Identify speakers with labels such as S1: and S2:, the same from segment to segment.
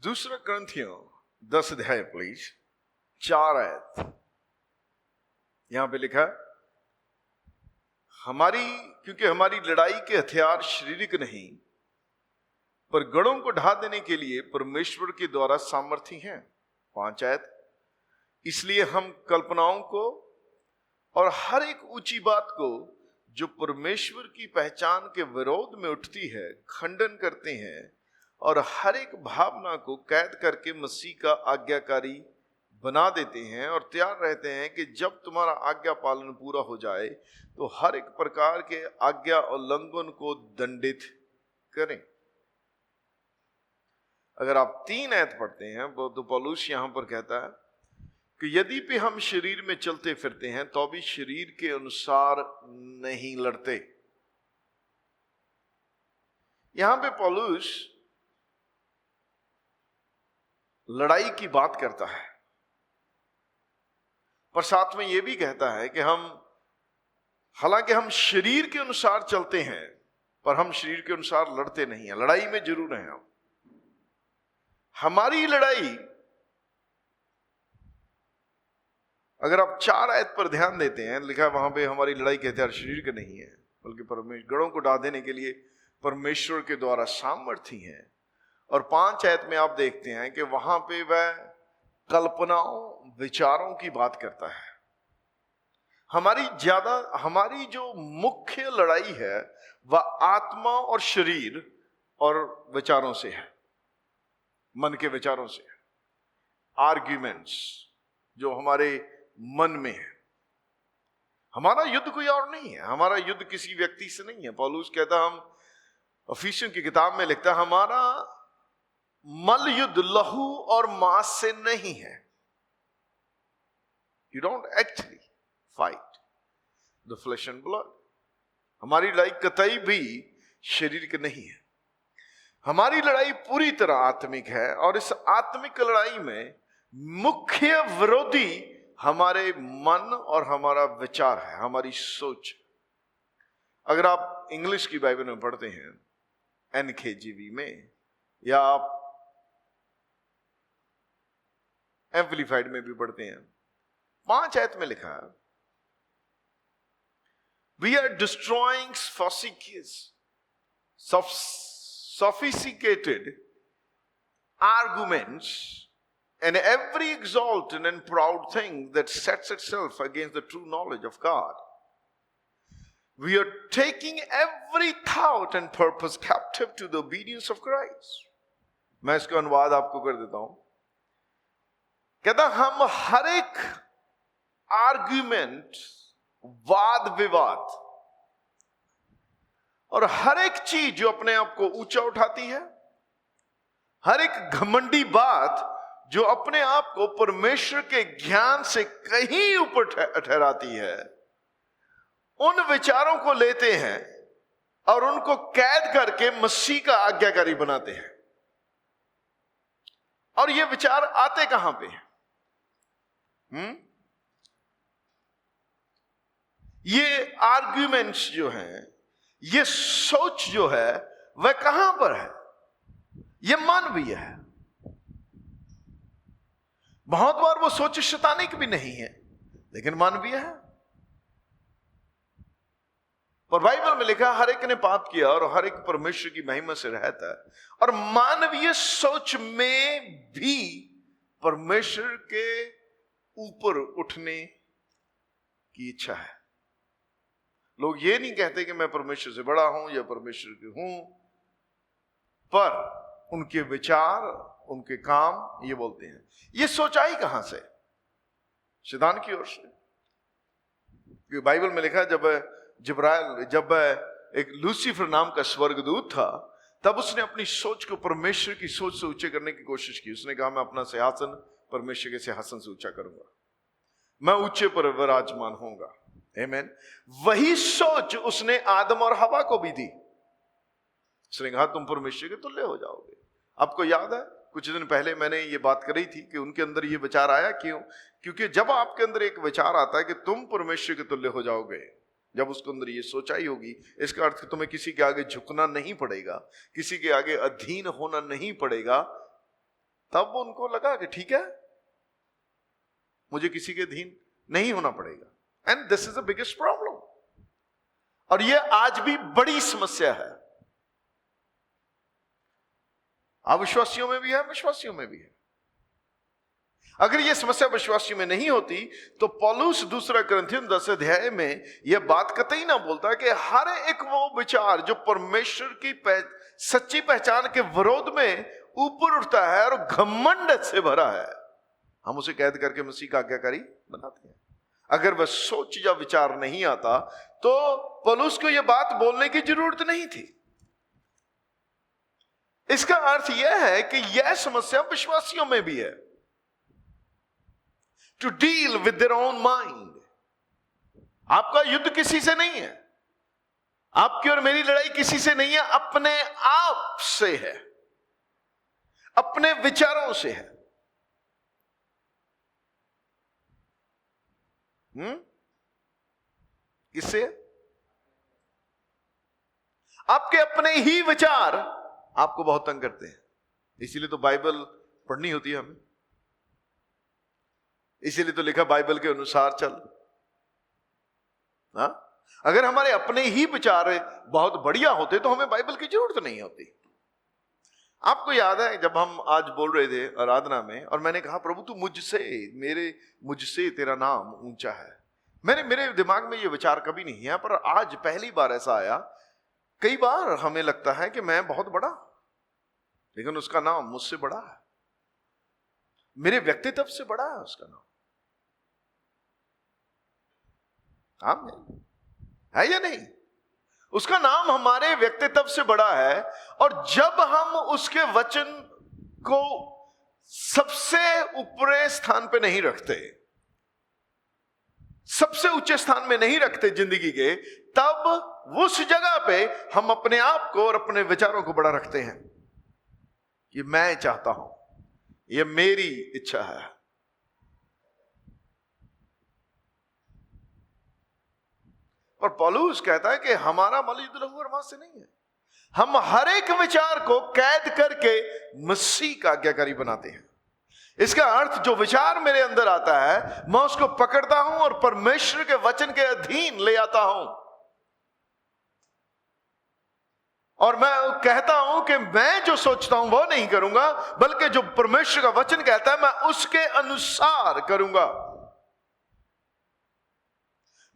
S1: दूसरा ग्रंथियों 10 अध्याय प्लीज 4 आयत। यहां पे लिखा क्योंकि हमारी लड़ाई के हथियार शारीरिक नहीं पर गढ़ों को ढा देने के लिए परमेश्वर के द्वारा सामर्थी हैं। 5 आयत। इसलिए हम कल्पनाओं को और हर एक ऊंची बात को जो परमेश्वर की पहचान के विरोध में उठती है खंडन करते हैं और हर एक भावना को कैद करके मसीह का आज्ञाकारी बना देते हैं और तैयार रहते हैं कि जब तुम्हारा आज्ञा पालन पूरा हो जाए तो हर एक प्रकार के आज्ञा उल्लंघन को दंडित करें। अगर आप 3 आयत पढ़ते हैं तो पौलुस यहां पर कहता है कि यदि भी हम शरीर में चलते फिरते हैं तो भी शरीर के अनुसार नहीं लड़ते। यहां पे पौलुस लड़ाई की बात करता है पर साथ में यह भी कहता है कि हालांकि हम शरीर के अनुसार चलते हैं पर हम शरीर के अनुसार लड़ते नहीं हैं। लड़ाई में जरूर हैं हम। हमारी लड़ाई, अगर आप 4 आयत पर ध्यान देते हैं, लिखा है वहां पे हमारी लड़ाई के हथियार शरीर के नहीं है बल्कि परमेश्वर गढ़ों को ढा देने के लिए परमेश्वर के द्वारा सामर्थी हैं। और 5 आयत में आप देखते हैं कि वहां पे वह कल्पनाओं विचारों की बात करता है। हमारी जो मुख्य लड़ाई है वह आत्मा और शरीर और विचारों से है, मन के विचारों से। आर्ग्यूमेंट्स जो हमारे मन में है। हमारा युद्ध कोई और नहीं है, हमारा युद्ध किसी व्यक्ति से नहीं है। पौलुस कहता, हम इफिसियों की किताब में लिखता, हमारा मल युद्ध लहू और मांस से नहीं है। You don't actually fight the flash and blood. हमारी लड़ाई कतई भी शरीर की नहीं है। हमारी लड़ाई पूरी तरह आत्मिक है और इस आत्मिक लड़ाई में मुख्य विरोधी हमारे मन और हमारा विचार है, हमारी सोच। अगर आप इंग्लिश की बाइबल में पढ़ते हैं NKJV में या आप एम्पलीफाइड में भी पढ़ते हैं, 5 आयत में लिखा है, We are destroying sophisticated arguments and every exalted and proud thing that sets itself against the true knowledge of God. We are taking every thought and purpose captive to the obedience of Christ. मैं इसका अनुवाद आपको कर देता हूं। कहता, हम हर एक आर्ग्यूमेंट, वाद विवाद और हर एक चीज जो अपने आप को ऊंचा उठाती है, हर एक घमंडी बात जो अपने आप को परमेश्वर के ज्ञान से कहीं ऊपर ठहराती है, उन विचारों को लेते हैं और उनको कैद करके मसीह का आज्ञाकारी बनाते हैं। और ये विचार आते कहां पे हैं? ये आर्ग्यूमेंट्स जो हैं, ये सोच जो है वह कहां पर है? ये मानवीय है। बहुत बार वो सोच शैतानिक भी नहीं है लेकिन मानवीय है। और बाइबल में लिखा, हर एक ने पाप किया और हर एक परमेश्वर की महिमा से रहता है। और मानवीय सोच में भी परमेश्वर के ऊपर उठने की इच्छा है। लोग ये नहीं कहते कि मैं परमेश्वर से बड़ा हूं या परमेश्वर के हूं, पर उनके विचार, उनके काम ये बोलते हैं। ये सोचाई कहां से? शैतान की ओर से। बाइबल में लिखा, जब एक लूसीफर नाम का स्वर्गदूत था, तब उसने अपनी सोच को परमेश्वर की सोच से ऊंचे करने की कोशिश की। उसने कहा, मैं अपना सिंहासन परमेश्वर के सिंहासन से ऊंचा करूंगा, मैं ऊंचे पर विराजमान होऊंगा। आमीन। वही सोच उसने आदम और हवा को भी दी। उसने कहा, तुम परमेश्वर के तुल्य हो जाओगे। आपको याद है कुछ दिन पहले मैंने ये बात करी थी कि उनके अंदर ये विचार आया क्यों? क्योंकि जब आपके अंदर एक विचार आता है कि तुम परमेश्वर के तुल्य हो जाओगे, जब उसके अंदर ये सोचाई होगी, इसका अर्थ तुम्हें किसी के आगे झुकना नहीं पड़ेगा, किसी के आगे अधीन होना नहीं पड़ेगा, तब उनको लगा कि ठीक है, मुझे किसी के अधीन नहीं होना पड़ेगा। And this is the biggest problem. और यह आज भी बड़ी समस्या है, अविश्वासियों में भी है, विश्वासियों में भी है। अगर यह समस्या विश्वासियों में नहीं होती तो पौलुस दूसरा कुरिन्थियों 10 अध्याय में यह बात कतई ना बोलता कि हर एक वो विचार जो परमेश्वर की सच्ची पहचान के विरोध में ऊपर उठता है और घमंड से भरा है, हम उसे कैद करके मसीह का आज्ञाकारी बनाते हैं। अगर वह सोच या विचार नहीं आता तो पौलुस को यह बात बोलने की जरूरत नहीं थी। इसका अर्थ यह है कि यह समस्या विश्वासियों में भी है। To deal with their own mind. आपका युद्ध किसी से नहीं है, आपकी और मेरी लड़ाई किसी से नहीं है, अपने आप से है, अपने विचारों से है। किससे? आपके अपने ही विचार आपको बहुत तंग करते हैं। इसीलिए तो बाइबल पढ़नी होती है हमें, इसीलिए तो लिखा बाइबल के अनुसार चल। हाँ, अगर हमारे अपने ही विचार बहुत बढ़िया होते तो हमें बाइबल की जरूरत नहीं होती। आपको याद है जब हम आज बोल रहे थे आराधना में और मैंने कहा प्रभु तू मुझसे तेरा नाम ऊंचा है। मेरे दिमाग में ये विचार कभी नहीं है, पर आज पहली बार ऐसा आया। कई बार हमें लगता है कि मैं बहुत बड़ा, लेकिन उसका नाम मुझसे बड़ा है, मेरे व्यक्तित्व से बड़ा है उसका नाम। है या नहीं? उसका नाम हमारे व्यक्तित्व से बड़ा है। और जब हम उसके वचन को सबसे ऊपरी स्थान पे नहीं रखते, सबसे ऊंचे स्थान में नहीं रखते जिंदगी के, तब उस जगह पे हम अपने आप को और अपने विचारों को बड़ा रखते हैं। ये मैं चाहता हूं, ये मेरी इच्छा है। और पौलुस कहता है कि हमारा बल युद्ध लहू और मांस से नहीं है। हम हर एक विचार को कैद करके मसीह का आज्ञाकारी बनाते हैं। इसका अर्थ जो विचार मेरे अंदर आता है मैं उसको पकड़ता हूं और परमेश्वर के वचन के अधीन ले आता हूं, और मैं कहता हूं कि मैं जो सोचता हूं वो नहीं करूंगा, बल्कि जो परमेश्वर का वचन कहता है मैं उसके अनुसार करूंगा,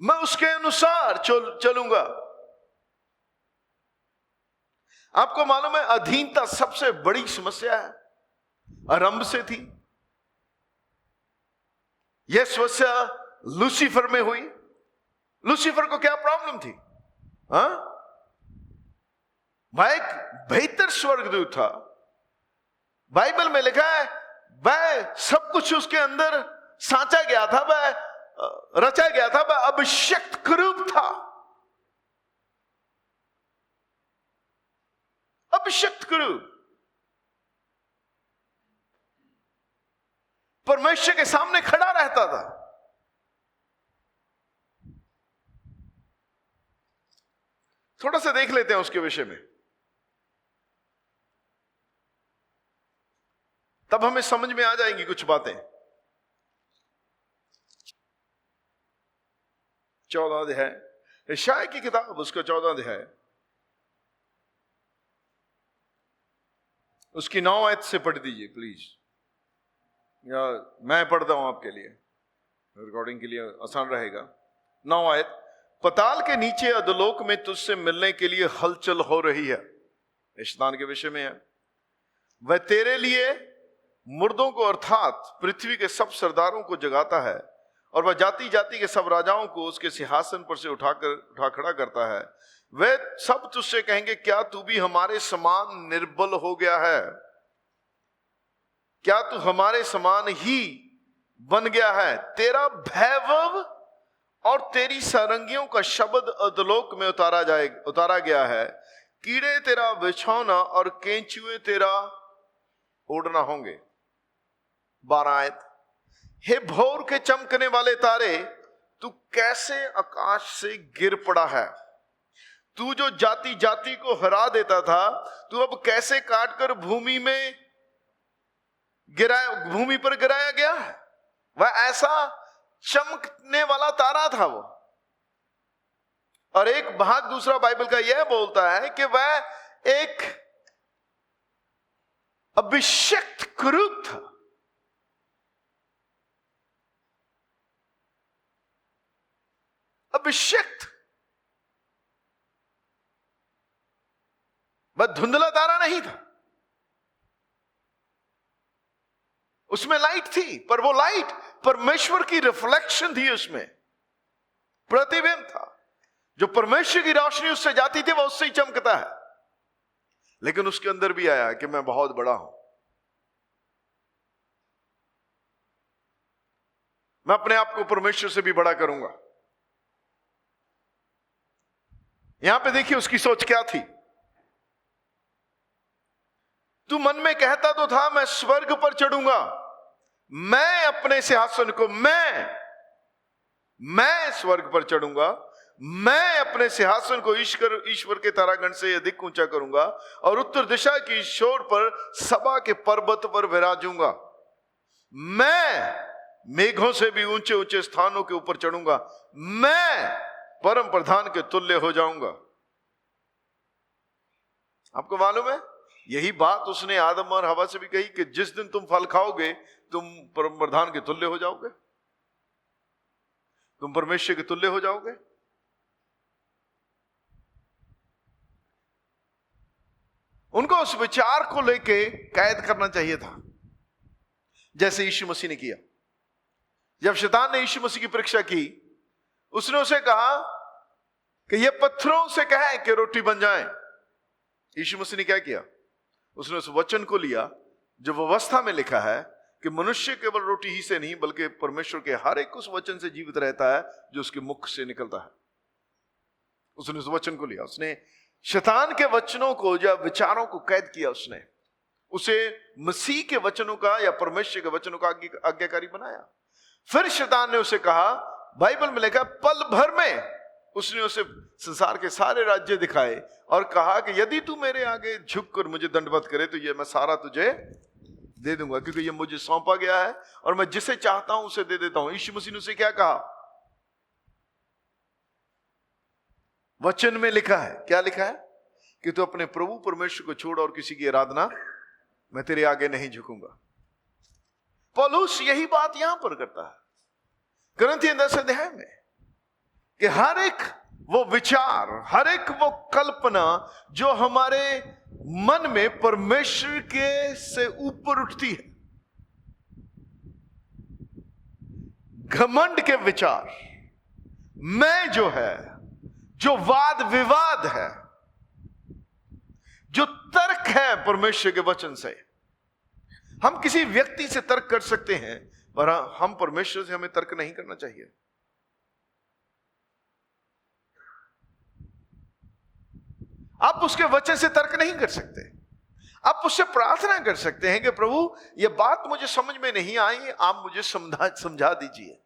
S1: मैं उसके अनुसार चलूंगा। आपको मालूम है अधीनता सबसे बड़ी समस्या है, आरंभ से थी। यह समस्या लूसीफर में हुई। लूसीफर को क्या प्रॉब्लम थी? वह एक बेहतर स्वर्गदूत था। बाइबल में लिखा है वह सब कुछ उसके अंदर सांचा गया था, वह रचा गया था, वह अभिषिक्त करूब था। अभिषिक्त करूब परमेश्वर के सामने खड़ा रहता था। थोड़ा सा देख लेते हैं उसके विषय में, तब हमें समझ में आ जाएंगी कुछ बातें। 14 अध्याय यशायाह की किताब, उसका 14 अध्याय उसकी 9 आयत से पढ़ दीजिए प्लीज, या मैं पढ़ता हूं आपके लिए, रिकॉर्डिंग के लिए आसान रहेगा। 9 आयत। पताल के नीचे अधोलोक में तुझसे मिलने के लिए हलचल हो रही है। शैतान के विषय में है। वह तेरे लिए मुर्दों को अर्थात पृथ्वी के सब सरदारों को जगाता है, और वह जाति जाति के सब राजाओं को उसके सिंहासन पर से उठा खड़ा करता है। वे सब तुझसे कहेंगे क्या तू भी हमारे समान निर्बल हो गया है? क्या तू हमारे समान ही बन गया है? तेरा वैभव और तेरी सारंगियों का शब्द अधोलोक में उतारा गया है। कीड़े तेरा बिछौना और केंचुए तेरा ओढ़ना होंगे। 12 आयत। हे भोर के चमकने वाले तारे, तू कैसे आकाश से गिर पड़ा है? तू जो जाति जाति को हरा देता था, तू अब कैसे काटकर भूमि में भूमि पर गिराया गया है। वह ऐसा चमकने वाला तारा था वो। और एक भाग दूसरा बाइबल का यह बोलता है कि वह एक अभिषिक्त कुरूप था। अभिषिक्त, वह धुंधला तारा नहीं था। उसमें लाइट थी, पर वो लाइट परमेश्वर की रिफ्लेक्शन थी, उसमें प्रतिबिंब था। जो परमेश्वर की रोशनी उससे जाती थी, वह उससे ही चमकता है। लेकिन उसके अंदर भी आया कि मैं बहुत बड़ा हूं, मैं अपने आप को परमेश्वर से भी बड़ा करूंगा। यहां पे देखिए उसकी सोच क्या थी। तू मन में कहता तो था मैं स्वर्ग पर चढ़ूंगा, मैं अपने सिंहासन को मैं स्वर्ग पर चढ़ूंगा, मैं अपने सिंहासन को ईश्वर के तारागण से अधिक ऊंचा करूंगा और उत्तर दिशा की शोर पर सभा के पर्वत पर विराजूंगा। मैं मेघों से भी ऊंचे ऊंचे स्थानों के ऊपर चढ़ूंगा, मैं परम प्रधान के तुल्य हो जाऊंगा। आपको मालूम है, यही बात उसने आदम और हवा से भी कही कि जिस दिन तुम फल खाओगे तुम परम प्रधान के तुल्य हो जाओगे, तुम परमेश्वर के तुल्य हो जाओगे। उनको उस विचार को लेके कैद करना चाहिए था, जैसे यीशु मसीह ने किया। जब शैतान ने यीशु मसीह की परीक्षा की, उसने उसे कहा कि ये पत्थरों से कहे कि रोटी बन जाए। यीशु मसीह ने क्या किया? उसने उस वचन को लिया जो व्यवस्था में लिखा है कि मनुष्य केवल रोटी ही से नहीं बल्कि परमेश्वर के हर एक उस वचन से जीवित रहता है जो उसके मुख से निकलता है। उसने उस वचन को लिया, उसने शैतान के वचनों को या विचारों को कैद किया, उसने उसे मसीह के वचनों का या परमेश्वर के वचनों का आज्ञाकारी बनाया। फिर शैतान ने उसे कहा, बाइबल में लिखा पल भर में उसने उसे संसार के सारे राज्य दिखाए और कहा कि यदि तू मेरे आगे झुककर मुझे दंडवत करे तो ये मैं सारा तुझे दे दूंगा, क्योंकि ये मुझे सौंपा गया है और मैं जिसे चाहता हूं उसे दे देता हूं। यीशु मसीह ने उसे क्या कहा? वचन में लिखा है, क्या लिखा है? कि तू अपने प्रभु परमेश्वर को छोड़ और किसी की आराधना मैं तेरे आगे नहीं झुकूंगा। पौलुस यही बात यहां पर करता है कुरिन्थियों 10 अध्याय में कि हर एक वो विचार, हर एक वो कल्पना जो हमारे मन में परमेश्वर के से ऊपर उठती है, घमंड के विचार, मैं जो है, जो वाद विवाद है, जो तर्क है परमेश्वर के वचन से। हम किसी व्यक्ति से तर्क कर सकते हैं पर हम परमेश्वर से हमें तर्क नहीं करना चाहिए। आप उसके वचन से तर्क नहीं कर सकते। आप उससे प्रार्थना कर सकते हैं कि प्रभु यह बात मुझे समझ में नहीं आई, आप मुझे समझा दीजिए।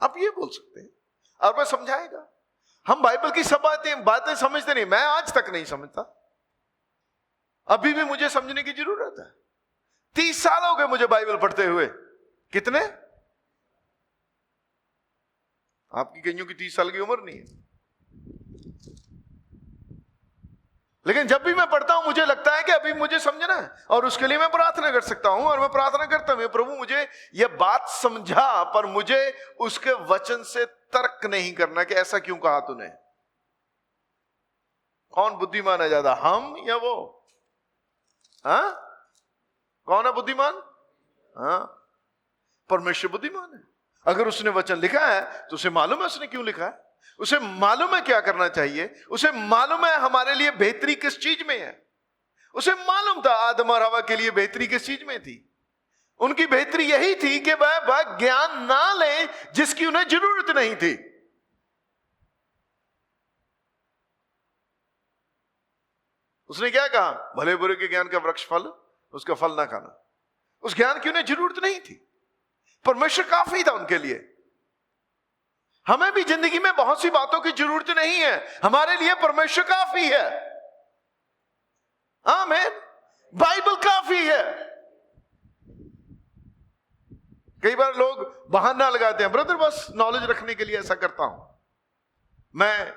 S1: आप ये बोल सकते हैं और वह समझाएगा। हम बाइबल की सब बातें समझते नहीं, मैं आज तक नहीं समझता, अभी भी मुझे समझने की जरूरत है। 30 साल हो गए मुझे बाइबल पढ़ते हुए। कितने? आपकी कईयों की 30 साल की उम्र नहीं है, लेकिन जब भी मैं पढ़ता हूं मुझे लगता है कि अभी मुझे समझना है और उसके लिए मैं प्रार्थना कर सकता हूं। और मैं प्रार्थना करता हूं, प्रभु मुझे यह बात समझा, पर मुझे उसके वचन से तर्क नहीं करना कि ऐसा क्यों कहा तूने। कौन बुद्धिमान है ज्यादा, हम या वो? हाँ, कौन है बुद्धिमान? हाँ, परमेश्वर बुद्धिमान है। अगर उसने वचन लिखा है तो उसे मालूम है उसने क्यों लिखा है, उसे मालूम है क्या करना चाहिए, उसे मालूम है हमारे लिए बेहतरी किस चीज में है। उसे मालूम था आदम और हवा के लिए बेहतरी किस चीज में थी। उनकी बेहतरी यही थी कि वह ज्ञान ना ले जिसकी उन्हें जरूरत नहीं थी। उसने क्या कहा? भले बुरे के ज्ञान का वृक्ष फल, उसका फल ना खाना। उस ज्ञान की उन्हें जरूरत नहीं थी, परमेश्वर काफी था उनके लिए। हमें भी जिंदगी में बहुत सी बातों की जरूरत नहीं है, हमारे लिए परमेश्वर काफी है। आमीन। बाइबल काफी है। कई बार लोग बहाना लगाते हैं, ब्रदर बस नॉलेज रखने के लिए ऐसा करता हूं, मैं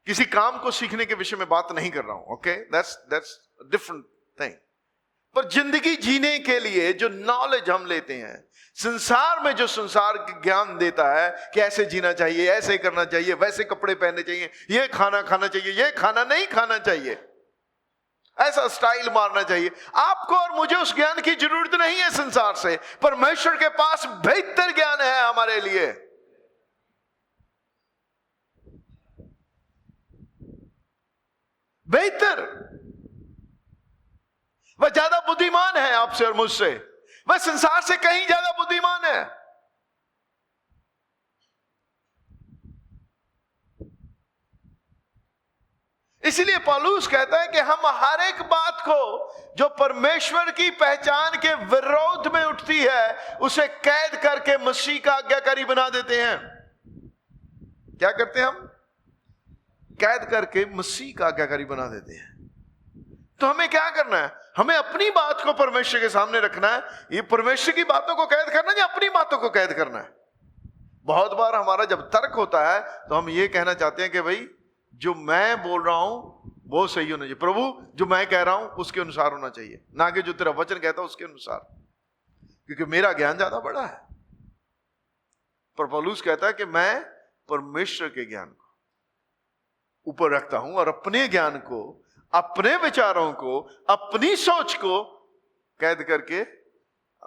S1: किसी काम को सीखने के विषय में बात नहीं कर रहा हूं। Okay, that's different thing. पर जिंदगी जीने के लिए जो नॉलेज हम लेते हैं, संसार में जो संसार ज्ञान देता है कि ऐसे जीना चाहिए, ऐसे करना चाहिए, वैसे कपड़े पहनने चाहिए, ये खाना खाना चाहिए, ये खाना नहीं खाना चाहिए, ऐसा स्टाइल मारना चाहिए, आपको और मुझे उस ज्ञान की जरूरत नहीं है संसार से। परमेश्वर के पास बेहतर ज्ञान है हमारे लिए। बेहतर, वह ज्यादा बुद्धिमान है आपसे और मुझसे, वह संसार से कहीं ज्यादा बुद्धिमान है। इसलिए पौलुस कहता है कि हम हर एक बात को जो परमेश्वर की पहचान के विरोध में उठती है उसे कैद करके मसीह का आज्ञाकारी बना देते हैं। क्या करते हैं हम? कैद करके मसीह का आज्ञाकारी बना देते हैं। तो हमें क्या करना है? हमें अपनी बात को परमेश्वर के सामने रखना है। ये परमेश्वर की बातों को कैद करना है या अपनी बातों को कैद करना है? बहुत बार हमारा जब तर्क होता है तो हम ये कहना चाहते हैं कि भाई जो मैं बोल रहा हूं वो सही होना चाहिए, प्रभु जो मैं कह रहा हूं उसके अनुसार होना चाहिए, ना कि जो तेरा वचन कहता है उसके अनुसार, क्योंकि मेरा ज्ञान ज्यादा बड़ा है। पर पौलुस कहता है कि मैं परमेश्वर के ज्ञान को ऊपर रखता हूं और अपने ज्ञान को, अपने विचारों को, अपनी सोच को कैद करके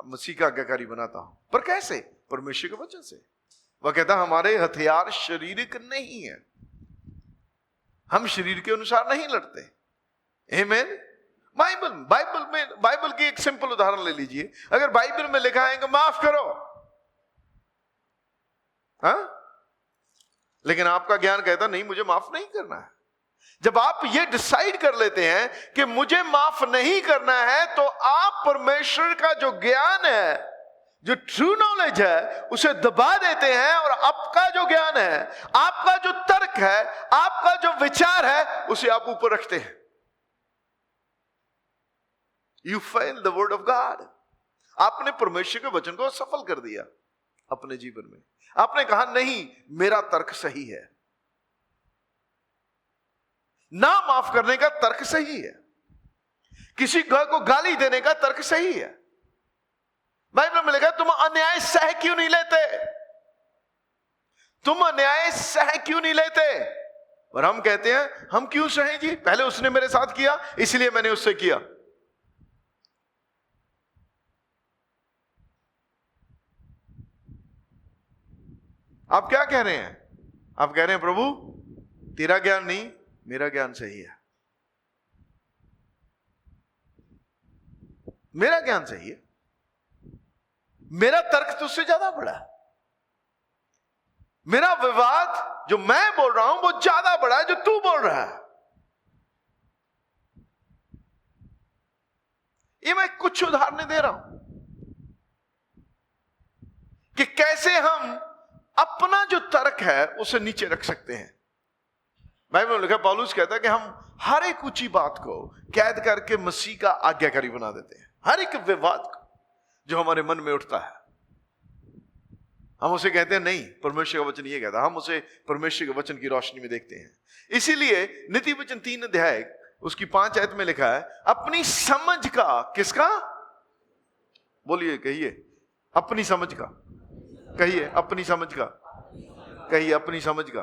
S1: मसीह का आज्ञाकारी बनाता हूं। पर कैसे? परमेश्वर के वचन से। वह कहता हमारे हथियार शारीरिक नहीं है, हम शरीर के अनुसार नहीं लड़ते। आमीन। बाइबल की एक सिंपल उदाहरण ले लीजिए। अगर बाइबल में लिखा है कि माफ करो, हाँ, लेकिन आपका ज्ञान कहता नहीं मुझे माफ नहीं करना है। जब आप ये डिसाइड कर लेते हैं कि मुझे माफ नहीं करना है, तो आप परमेश्वर का जो ज्ञान है, जो ट्रू नॉलेज है, उसे दबा देते हैं और आपका जो ज्ञान है, आपका जो तर्क है, आपका जो विचार है, उसे आप ऊपर रखते हैं। You fail the word of God. आपने परमेश्वर के वचन को असफल कर दिया अपने जीवन में। आपने कहा नहीं मेरा तर्क सही है। ना माफ करने का तर्क सही है, किसी को गाली देने का तर्क सही है। बाइबल में लिखा तुम अन्याय सह क्यों नहीं लेते? तुम अन्याय सह क्यों नहीं लेते? और हम कहते हैं हम क्यों सहें जी, पहले उसने मेरे साथ किया इसलिए मैंने उससे किया। आप क्या कह रहे हैं? आप कह रहे हैं प्रभु तेरा ज्ञान नहीं मेरा ज्ञान सही है, मेरा ज्ञान सही है, मेरा तर्क तुझसे ज्यादा बड़ा है, मेरा विवाद जो मैं बोल रहा हूं वो ज्यादा बड़ा है जो तू बोल रहा है। ये मैं कुछ उदाहरण दे रहा हूं कि कैसे हम अपना जो तर्क है उसे नीचे रख सकते हैं। बाइबल में लिखा, पौलुस कहता है कि हम हर एक ऊंची बात को कैद करके मसीह का आज्ञाकारी बना देते हैं। हर एक विवाद को जो हमारे मन में उठता है हम उसे कहते हैं नहीं परमेश्वर का वचन ये कहता, हम उसे परमेश्वर के वचन की रोशनी में देखते हैं। इसीलिए नीति वचन 3 अध्याय उसकी 5 आयत में लिखा है, अपनी समझ का, किसका? बोलिए, कहिए अपनी समझ का, कहिए अपनी समझ का, कहिए अपनी समझ का।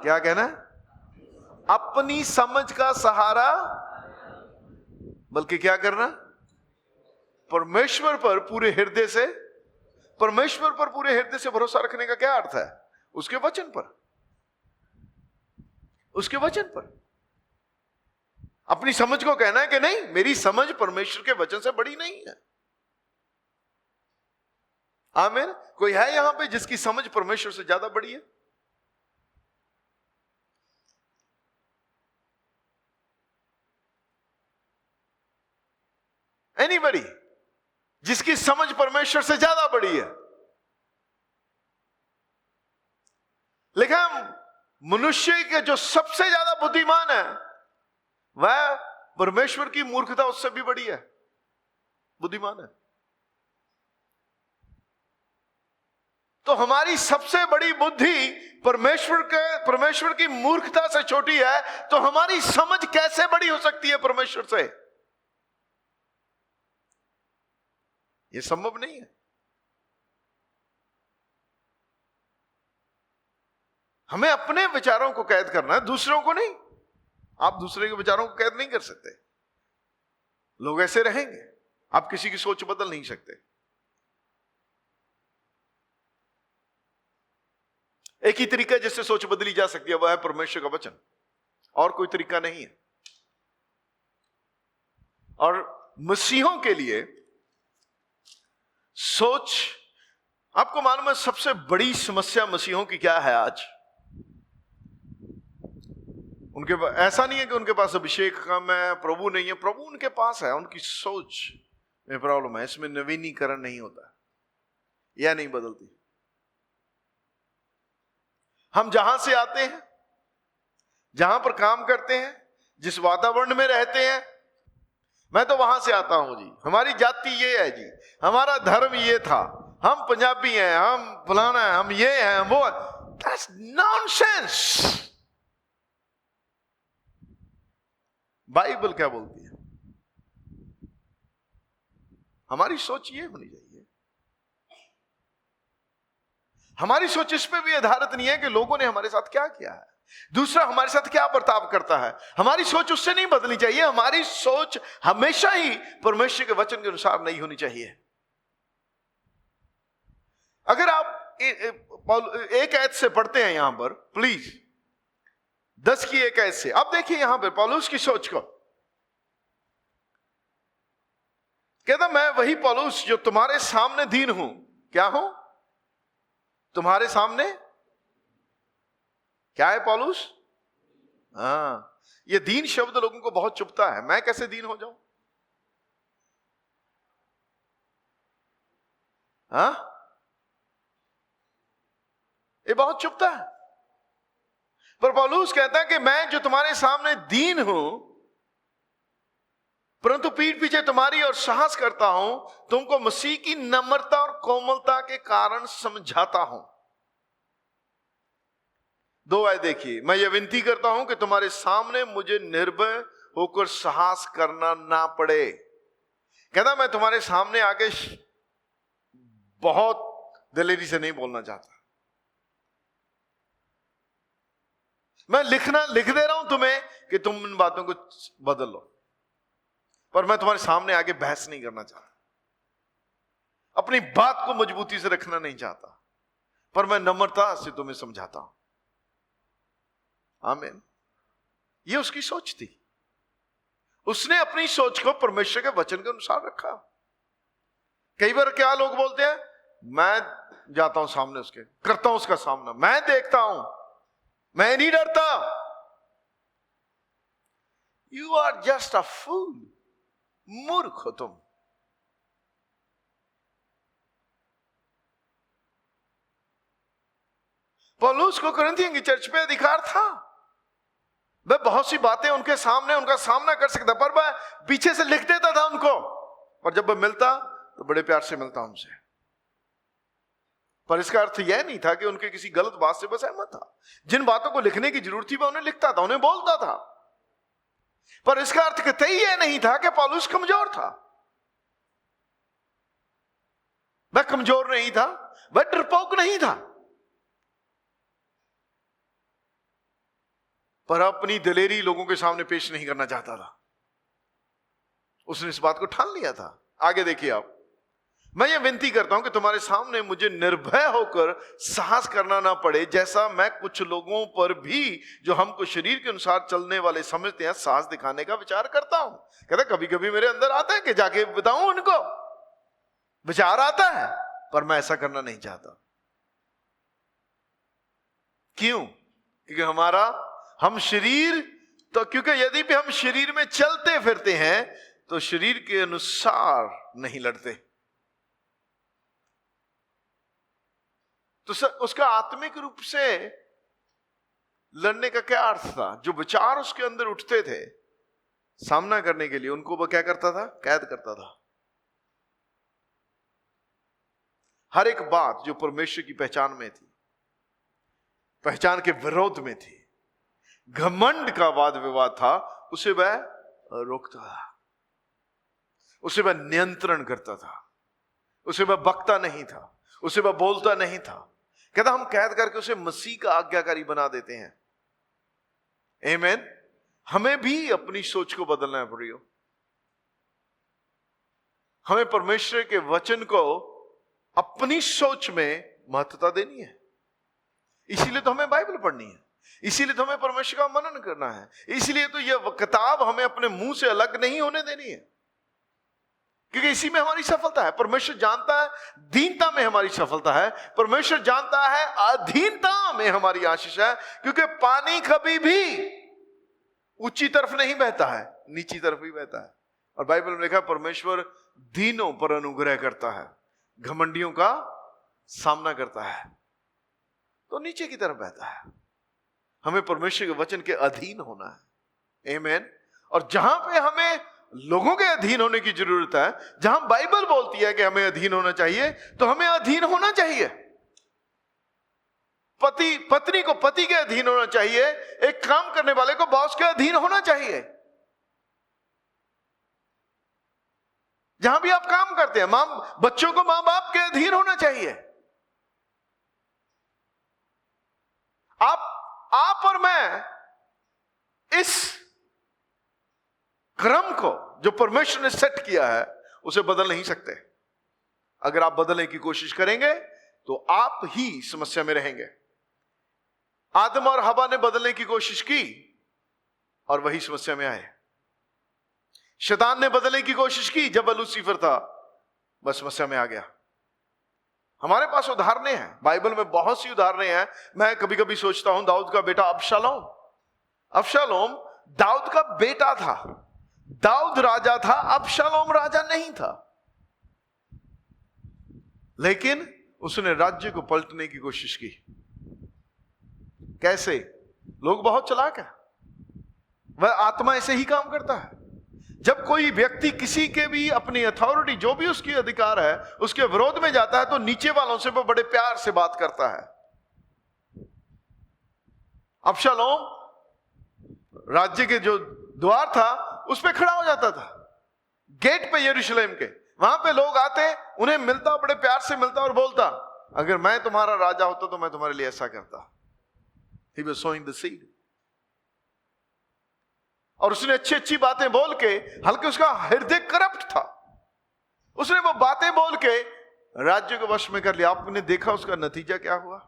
S1: क्या कहना है? अपनी समझ का सहारा, बल्कि क्या करना? परमेश्वर पर पूरे हृदय से, परमेश्वर पर पूरे हृदय से भरोसा रखने का क्या अर्थ है? उसके वचन पर, उसके वचन पर। अपनी समझ को कहना है कि नहीं मेरी समझ परमेश्वर के वचन से बड़ी नहीं है। आमीन। कोई है यहां पे जिसकी समझ परमेश्वर से ज्यादा बड़ी है? एनीबडी जिसकी समझ परमेश्वर से ज्यादा बड़ी है? लेकिन मनुष्य के जो सबसे ज्यादा बुद्धिमान है वह परमेश्वर की मूर्खता उससे भी बड़ी है, बुद्धिमान है। तो हमारी सबसे बड़ी बुद्धि परमेश्वर की मूर्खता से छोटी है, तो हमारी समझ कैसे बड़ी हो सकती है परमेश्वर से? यह संभव नहीं है। हमें अपने विचारों को कैद करना है, दूसरों को नहीं। आप दूसरे के विचारों को कैद नहीं कर सकते। लोग ऐसे रहेंगे, आप किसी की सोच बदल नहीं सकते। एक ही तरीका जिससे सोच बदली जा सकती है वह है परमेश्वर का वचन, और कोई तरीका नहीं है। और मसीहों के लिए सोच, आपको मालूम है सबसे बड़ी समस्या मसीहों की क्या है आज? उनके ऐसा नहीं है कि उनके पास अभिषेक कम है, प्रभु नहीं है, प्रभु उनके पास है, उनकी सोच में प्रॉब्लम है। इसमें नवीनीकरण नहीं होता, यह नहीं बदलती। हम जहां से आते हैं, जहां पर काम करते हैं, जिस वातावरण में रहते हैं, मैं तो वहां से आता हूं जी, हमारी जाति ये है जी, हमारा धर्म ये था, हम पंजाबी हैं, हम फलाना है, हम ये हैं, वो। That's nonsense. बाइबल क्या बोलती है? हमारी सोच ये होनी चाहिए। हमारी सोच इस पे भी आधारित नहीं है कि लोगों ने हमारे साथ क्या किया है, दूसरा हमारे साथ क्या बर्ताव करता है। हमारी सोच उससे नहीं बदलनी चाहिए। हमारी सोच हमेशा ही परमेश्वर के वचन के अनुसार नहीं होनी चाहिए। अगर आप एक आयत से पढ़ते हैं यहां पर, प्लीज 10 की एक आयत से, अब देखिए यहां पर पौलुस की सोच को। कहता मैं वही पौलुस जो तुम्हारे सामने दीन हूं। क्या हूं? तुम्हारे सामने क्या है पौलुस? ये दीन शब्द लोगों को बहुत चुभता है। मैं कैसे दीन हो जाऊं? ये बहुत चुभता है। पर पौलुस कहता है कि मैं जो तुम्हारे सामने दीन हूं, परंतु पीठ पीछे तुम्हारी और साहस करता हूं, तुमको मसीह की नम्रता और कोमलता के कारण समझाता हूं। 2 आयत देखिए, मैं यह विनती करता हूं कि तुम्हारे सामने मुझे निर्भय होकर साहस करना ना पड़े। कहता मैं तुम्हारे सामने आके बहुत दिलेरी से नहीं बोलना चाहता। मैं लिख दे रहा हूं तुम्हें कि तुम इन बातों को बदल लो, पर मैं तुम्हारे सामने आके बहस नहीं करना चाहता, अपनी बात को मजबूती से रखना नहीं चाहता, पर मैं नम्रता से तुम्हें समझाता हूं। आमीन। ये उसकी सोच थी। उसने अपनी सोच को परमेश्वर के वचन के अनुसार रखा। कई बार क्या लोग बोलते हैं, मैं जाता हूं सामने उसके, करता हूं उसका सामना, मैं देखता हूं, मैं नहीं डरता। यू आर जस्ट अ फूल। मूर्ख हो तुम। पौलुस को कुरिन्थियों की चर्च पे अधिकार था। वह बहुत सी बातें उनके सामने उनका सामना कर सकता, पर वह पीछे से लिख देता था उनको, और जब वह मिलता तो बड़े प्यार से मिलता उनसे। पर इसका अर्थ यह नहीं था कि उनके किसी गलत बात से बस सहमत था। जिन बातों को लिखने की जरूरत थी वह उन्हें लिखता था, उन्हें बोलता था। पर इसका अर्थ कतई यह नहीं था कि पौलुस कमजोर था। वह कमजोर नहीं था, वह डरपोक नहीं था, पर अपनी दिलेरी लोगों के सामने पेश नहीं करना चाहता था। उसने इस बात को ठान लिया था। आगे देखिए आप, मैं ये विनती करता हूं कि तुम्हारे सामने मुझे निर्भय होकर साहस करना ना पड़े, जैसा मैं कुछ लोगों पर भी जो हमको शरीर के अनुसार चलने वाले समझते हैं साहस दिखाने का विचार करता हूं। कहता कभी कभी मेरे अंदर आता है कि जाके बताऊं उनको, विचार आता है, पर मैं ऐसा करना नहीं चाहता। क्यों? क्योंकि हम शरीर तो, क्योंकि यदि भी हम शरीर में चलते फिरते हैं तो शरीर के अनुसार नहीं लड़ते। तो उसका आत्मिक रूप से लड़ने का क्या अर्थ था? जो विचार उसके अंदर उठते थे सामना करने के लिए, उनको वह क्या करता था? कैद करता था। हर एक बात जो परमेश्वर की पहचान में थी, पहचान के विरोध में थी, घमंड का वाद विवाद था, उसे वह रोकता था, उसे वह नियंत्रण करता था, उसे वह बकता नहीं था, उसे वह बोलता नहीं था। कहता हम कैद करके उसे मसीह का आज्ञाकारी बना देते हैं। आमीन। हमें भी अपनी सोच को बदलना है प्रियो। हमें परमेश्वर के वचन को अपनी सोच में महत्वता देनी है। इसीलिए तो हमें बाइबल पढ़नी है, इसीलिए तो हमें परमेश्वर का मनन करना है, इसीलिए तो यह किताब हमें अपने मुंह से अलग नहीं होने देनी है, क्योंकि इसी में हमारी सफलता है। परमेश्वर जानता है दीनता में हमारी सफलता है, परमेश्वर जानता है अधीनता में हमारी आशीष है, क्योंकि पानी कभी भी ऊंची तरफ नहीं बहता है, नीची तरफ ही बहता है। और बाइबल में लिखा है परमेश्वर दीनों पर अनुग्रह करता है, घमंडियों का सामना करता है, तो नीचे की तरफ बहता है। हमें परमेश्वर के वचन के अधीन होना है। आमीन। और जहां पे हमें लोगों के अधीन होने की जरूरत है, जहां बाइबल बोलती है कि हमें अधीन होना चाहिए, तो हमें अधीन होना चाहिए। पति पत्नी को पति के अधीन होना चाहिए, एक काम करने वाले को बॉस के अधीन होना चाहिए। जहां भी आप काम करते हैं, बच्चों को मां बाप के अधीन होना चाहिए। आप और मैं इस क्रम को जो परमेश्वर ने सेट किया है उसे बदल नहीं सकते। अगर आप बदलने की कोशिश करेंगे तो आप ही समस्या में रहेंगे। आदम और हवा ने बदलने की कोशिश की और वही समस्या में आए। शैतान ने बदलने की कोशिश की, जब वह लूसीफर था बस समस्या में आ गया। हमारे पास उदाहरणें हैं, बाइबल में बहुत सी उदाहरणें हैं। मैं कभी कभी सोचता हूं दाऊद का बेटा अबशालोम दाऊद का बेटा था, दाऊद राजा था, अबशालोम राजा नहीं था। लेकिन उसने राज्य को पलटने की कोशिश की। कैसे? लोग बहुत चालाक है, वह आत्मा ऐसे ही काम करता है। जब कोई व्यक्ति किसी के भी अपनी अथॉरिटी, जो भी उसकी अधिकार है, उसके विरोध में जाता है, तो नीचे वालों से वो बड़े प्यार से बात करता है। अबशालोम राज्य के जो द्वार था उस पे खड़ा हो जाता था, गेट पे यरूशलेम के। वहां पे लोग आते, उन्हें मिलता, बड़े प्यार से मिलता और बोलता, अगर मैं तुम्हारा राजा होता तो मैं तुम्हारे लिए ऐसा करता। He was sowing the seed. और उसने अच्छी अच्छी बातें बोल के, हल्के उसका हृदय करप्ट था, उसने वो बातें बोल के राज्य को वश में कर लिया। आपने देखा उसका नतीजा क्या हुआ।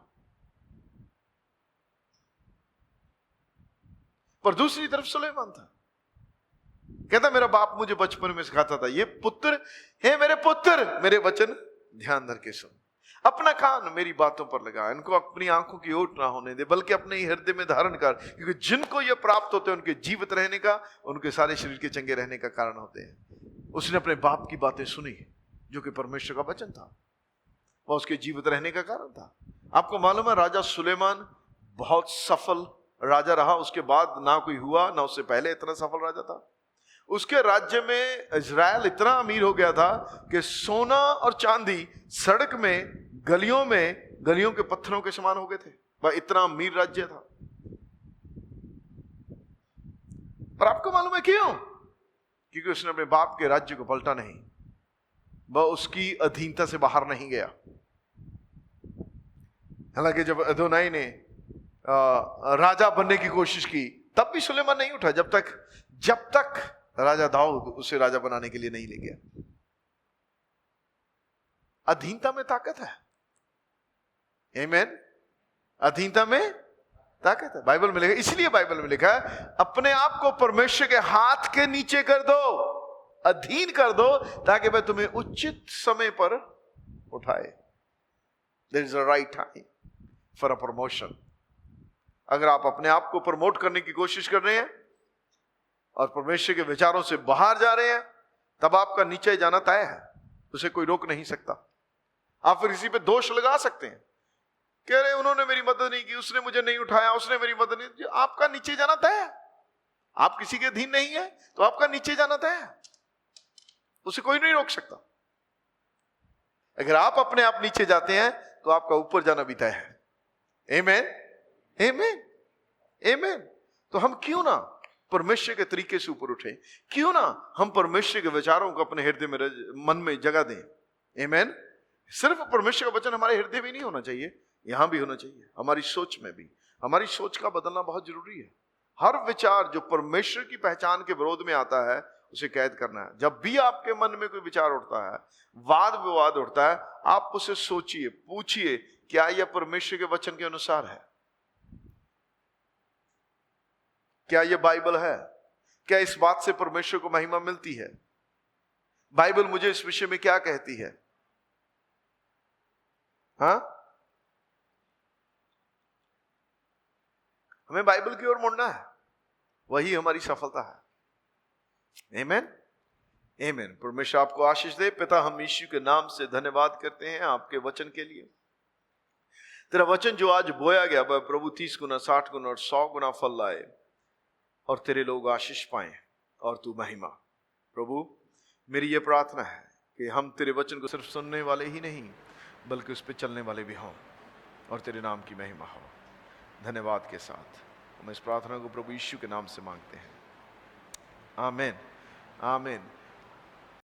S1: पर दूसरी तरफ सुलेमान था, कहता मेरा बाप मुझे बचपन में सिखाता था, ये पुत्र है मेरे पुत्र, मेरे वचन ध्यान धर के सुन, अपना कान मेरी बातों पर लगा, इनको अपनी आंखों की ओट ना होने दे, बल्कि अपने ही हृदय में धारण कर, क्योंकि जिनको ये प्राप्त होते हैं उनके जीवित रहने का, उनके सारे शरीर के चंगे रहने का कारण होते हैं। उसने अपने बाप की बातें सुनी, जो कि परमेश्वर का वचन था, वह उसके जीवित रहने का कारण था। आपको मालूम है राजा सुलेमान बहुत सफल राजा रहा, उसके बाद ना कोई हुआ, ना उससे पहले इतना सफल राजा था। उसके राज्य में इजराइल इतना अमीर हो गया था कि सोना और चांदी सड़क में, गलियों के पत्थरों के समान हो गए थे। वह इतना अमीर राज्य था। पर आपको मालूम है क्यों? क्योंकि उसने अपने बाप के राज्य को पलटा नहीं, वह उसकी अधीनता से बाहर नहीं गया। हालांकि जब अदोनाई ने राजा बनने की कोशिश की, तब भी सुलेमान नहीं उठा, जब तक राजा दाऊद उसे राजा बनाने के लिए नहीं ले गया। अधीनता में ताकत है। आमीन। अधीनता में ताकत है। बाइबल में लिखा, इसलिए बाइबल में लिखा है अपने आप को परमेश्वर के हाथ के नीचे कर दो, अधीन कर दो, ताकि वह तुम्हें उचित समय पर उठाए। There is a right time for a promotion. अगर आप अपने आप को प्रमोट करने की कोशिश कर रहे हैं और परमेश्वर के विचारों से बाहर जा रहे हैं, तब आपका नीचे जाना तय है, उसे कोई रोक नहीं सकता। आप फिर किसी पे दोष लगा सकते हैं, कह रहे उन्होंने मेरी मदद नहीं की, उसने मुझे नहीं उठाया, उसने मेरी मदद नहीं की। आपका नीचे जाना तय है। आप किसी के अधीन नहीं है तो आपका नीचे जाना तय है, उसे कोई नहीं रोक सकता। अगर आप अपने आप नीचे जाते हैं तो आपका ऊपर जाना भी तय है। आमीन, आमीन, आमीन। तो हम क्यों ना परमेश्वर के तरीके से ऊपर उठे, क्यों ना हम परमेश्वर के विचारों को अपने हृदय में, मन में जगह दें। आमीन। सिर्फ परमेश्वर का वचन हमारे हृदय में नहीं होना चाहिए, यहां भी होना चाहिए, हमारी सोच में भी। हमारी सोच का बदलना बहुत जरूरी है। हर विचार जो परमेश्वर की पहचान के विरोध में आता है उसे कैद करना है। जब भी आपके मन में कोई विचार उठता है, वाद विवाद उठता है, आप उसे सोचिए, पूछिए क्या यह परमेश्वर के वचन के अनुसार है, क्या यह बाइबल है, क्या इस बात से परमेश्वर को महिमा मिलती है, बाइबल मुझे इस विषय में क्या कहती है। हाँ, हमें बाइबल की ओर मुड़ना है, वही हमारी सफलता है। आमीन, आमीन। परमेश्वर आपको आशीष दे। पिता, हम यीशु के नाम से धन्यवाद करते हैं आपके वचन के लिए। तेरा वचन जो आज बोया गया वह प्रभु 30 गुना, 60 गुना और 100 गुना फल लाए और तेरे लोग आशीष पाए और तू महिमा। प्रभु, मेरी यह प्रार्थना है कि हम तेरे वचन को सिर्फ सुनने वाले ही नहीं बल्कि उस पर चलने वाले भी हों और तेरे नाम की महिमा हो। धन्यवाद के साथ हम इस प्रार्थना को प्रभु यीशु के नाम से मांगते हैं। आमीन, आमीन।